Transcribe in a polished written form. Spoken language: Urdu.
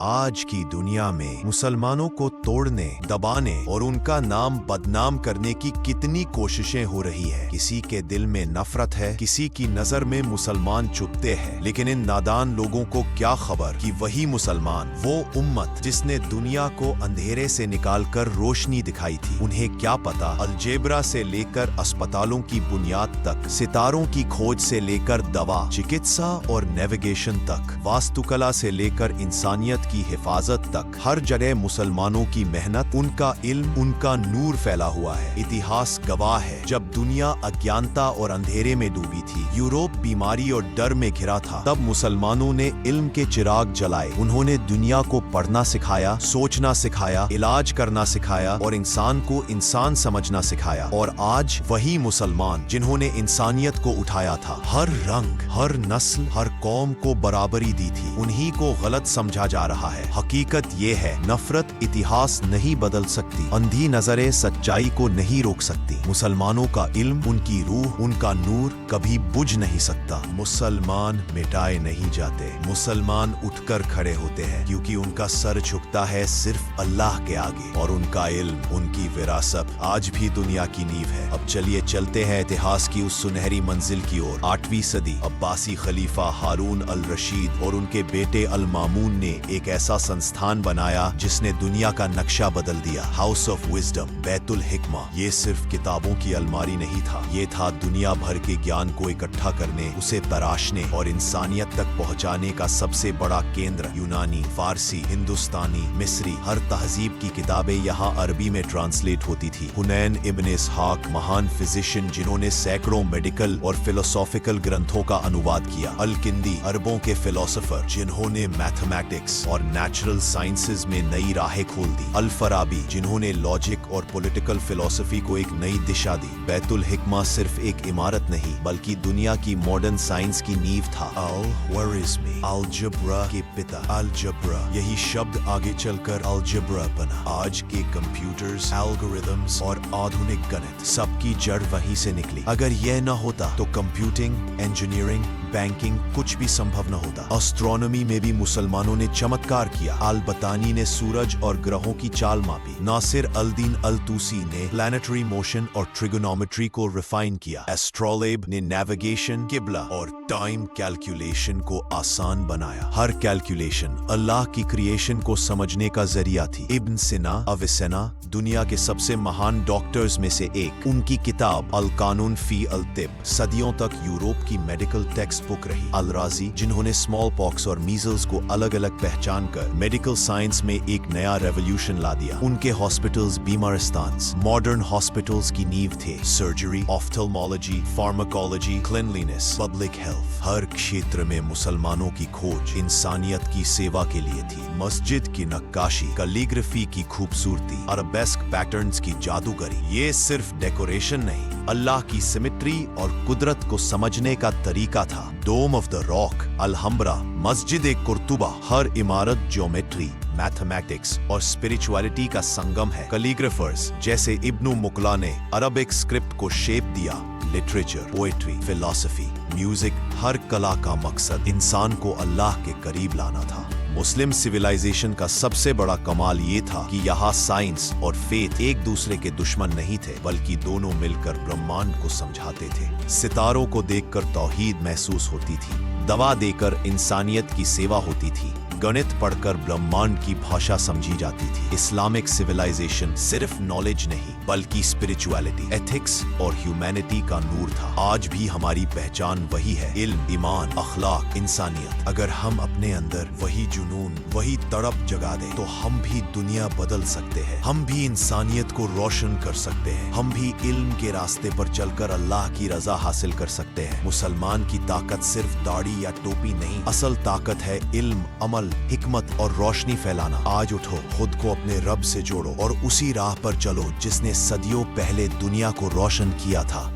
آج کی دنیا میں مسلمانوں کو توڑنے، دبانے اور ان کا نام بدنام کرنے کی کتنی کوششیں ہو رہی ہے۔ کسی کے دل میں نفرت ہے، کسی کی نظر میں مسلمان چھپتے ہیں، لیکن ان نادان لوگوں کو کیا خبر کہ وہی مسلمان، وہ امت جس نے دنیا کو اندھیرے سے نکال کر روشنی دکھائی تھی، انہیں کیا پتا الجبرا سے لے کر اسپتالوں کی بنیاد تک، ستاروں کی کھوج سے لے کر دوا، چکتسا اور نیویگیشن تک، واستو کلا سے لے کر انسانیت کی حفاظت تک، ہر جگہ مسلمانوں کی محنت، ان کا علم، ان کا نور پھیلا ہوا ہے۔ اتہاس گواہ ہے، جب دنیا اگیانتا اور اندھیرے میں ڈوبی تھی، یورپ بیماری اور ڈر میں گھرا تھا، تب مسلمانوں نے علم کے چراغ جلائے۔ انہوں نے دنیا کو پڑھنا سکھایا، سوچنا سکھایا، علاج کرنا سکھایا اور انسان کو انسان سمجھنا سکھایا۔ اور آج وہی مسلمان جنہوں نے انسانیت کو اٹھایا تھا، ہر رنگ، ہر نسل، ہر قوم کو برابری دی تھی، انہی کو غلط سمجھا جا رہا ہے۔ حقیقت یہ ہے، نفرت اتہاس نہیں بدل سکتی، اندھی نظریں سچائی کو نہیں روک سکتی۔ مسلمانوں کا علم، ان کی روح، ان کا نور کبھی بجھ نہیں سکتا۔ مسلمان مٹائے نہیں جاتے، مسلمان اٹھ کر کھڑے ہوتے ہیں، کیونکہ ان کا سر جھکتا ہے صرف اللہ کے آگے، اور ان کا علم، ان کی وراثت آج بھی دنیا کی نیو ہے۔ اب چلیے چلتے ہیں اتہاس کی اس سنہری منزل کی اور۔ 8ویں صدی، عباسی خلیفہ ہارون الرشید اور ان کے بیٹے المامون نے ایک ایسا سنستھان بنایا جس نے دنیا کا نقشہ بدل دیا۔ ہاؤس آف وزڈم، بیت الحکمہ۔ یہ صرف کتابوں کی الماری نہیں تھا، یہ تھا دنیا بھر کے گیان کو اکٹھا کرنے، اسے تراشنے اور انسانیت تک پہنچانے کا سب سے بڑا کیندر۔ یونانی، فارسی، ہندوستانی، مصری، ہر تہذیب کی کتابیں یہاں عربی میں ٹرانسلیٹ ہوتی تھی۔ حنین ابن اسحاق، مہان فزیشین جنہوں نے سینکڑوں میڈیکل اور فلسافیکل گرنتھوں کا انواد کیا۔ الکندی، عربوں کے فلسفر جنہوں نے میتھمیٹکس اور نیچرل سائنسز میں نئی راہیں کھول دی۔ الفارابی، جنہوں نے لاجک اور پولیٹیکل فلسفی کو ایک نئی دشا دی۔ بیت الحکمہ صرف ایک عمارت نہیں، بلکہ دنیا کی ماڈرن سائنس کی نیو تھا۔ الخوارزمی، الجبرا کے پتا، الجبرا، یہی شبد آگے چل کر الجبرا بنا۔ آج کے کمپیوٹرز، الگوریدمز اور آدھونک گنت، سب کی جڑ وہیں سے نکلی۔ اگر یہ نہ ہوتا تو کمپیوٹنگ، انجینئرنگ، بینکنگ کچھ بھی سمبھو نہ ہوتا۔ اسٹرونومی میں بھی مسلمانوں نے چمتکار کیا۔ البتانی نے سورج اور گرہوں کی چال ماپی۔ ناصر الدین الطوسی نے پلانیٹری موشن اور ٹریگونومیٹری کو ریفائن کیا۔ ایسٹرولاب نے نیویگیشن، قبلہ اور ٹائم کیلکولیشن کو آسان بنایا۔ ہر کیلکولیشن اللہ کی کریشن کو سمجھنے کا ذریعہ تھی۔ ابن سینا، اویسنا، دنیا کے سب سے مہان ڈاکٹرز میں سے ایک، ان کی کتاب القانون فی الطب صدیوں تک یورپ کی میڈیکل ٹیکسٹ بک رہی۔ الرازی، جنہوں نے اسمال پاکس اور میزلز کو الگ الگ پہچان کر میڈیکل سائنس میں ایک نیا ریولوشن لا دیا۔ ان کے ہاسپٹلز، بیمارستانز ماڈرن ہاسپٹلز کی نیو تھے۔ Surgery, ophthalmology, pharmacology, cleanliness, public health, ہر کھیتر میں مسلمانوں کی کھوج انسانیت کی سیوا کے لیے تھی۔ مسجد کی نقاشی، کیلیگرافی کی خوبصورتی، عربیسک پیٹرنز کی جادوگری، یہ صرف ڈیکوریشن نہیں، اللہ کی سیمیٹری اور قدرت کو سمجھنے کا طریقہ تھا۔ ڈوم آف دا راک، الحمرا، مسجد قرطبہ، ہر عمارت جیومیٹری، میتھمیٹکس اور اسپرچولیٹی کا سنگم ہے۔ کیلیگرافرز جیسے ابن مقلا نے عربک اسکرپٹ کو شیپ دیا۔ لٹریچر، پوئٹری، فلسفی، میوزک، ہر کلا کا مقصد انسان کو اللہ کے قریب لانا تھا۔ مسلم سویلائزیشن کا سب سے بڑا کمال یہ تھا کہ یہاں سائنس اور فیتھ ایک دوسرے کے دشمن نہیں تھے، بلکہ دونوں مل کر برہمانڈ کو سمجھاتے تھے۔ ستاروں کو دیکھ کر توحید محسوس ہوتی تھی، دوا دے کر انسانیت کی سیوا ہوتی تھی، گنت پڑھ کر برہمانڈ کی بھاشا سمجھی جاتی تھی۔ اسلامک سویلائزیشن صرف نالج نہیں، بلکہ اسپرچولیٹی، ایتھکس اور ہیومینٹی کا نور تھا۔ آج بھی ہماری پہچان وہی ہے، علم، ایمان، اخلاق، انسانیت۔ اگر ہم اپنے اندر وہی جنون، وہی تڑپ جگا دیں تو ہم بھی دنیا بدل سکتے ہیں، ہم بھی انسانیت کو روشن کر سکتے ہیں، ہم بھی علم کے راستے پر چل کر اللہ کی رضا حاصل کر سکتے ہیں۔ مسلمان کی طاقت صرف داڑھی یا ٹوپی نہیں، اصل طاقت ہے علم، عمل، حکمت اور روشنی پھیلانا۔ آج اٹھو، خود کو اپنے رب سے جوڑو اور اسی راہ پر چلو جس نے صدیوں پہلے دنیا کو روشن کیا تھا۔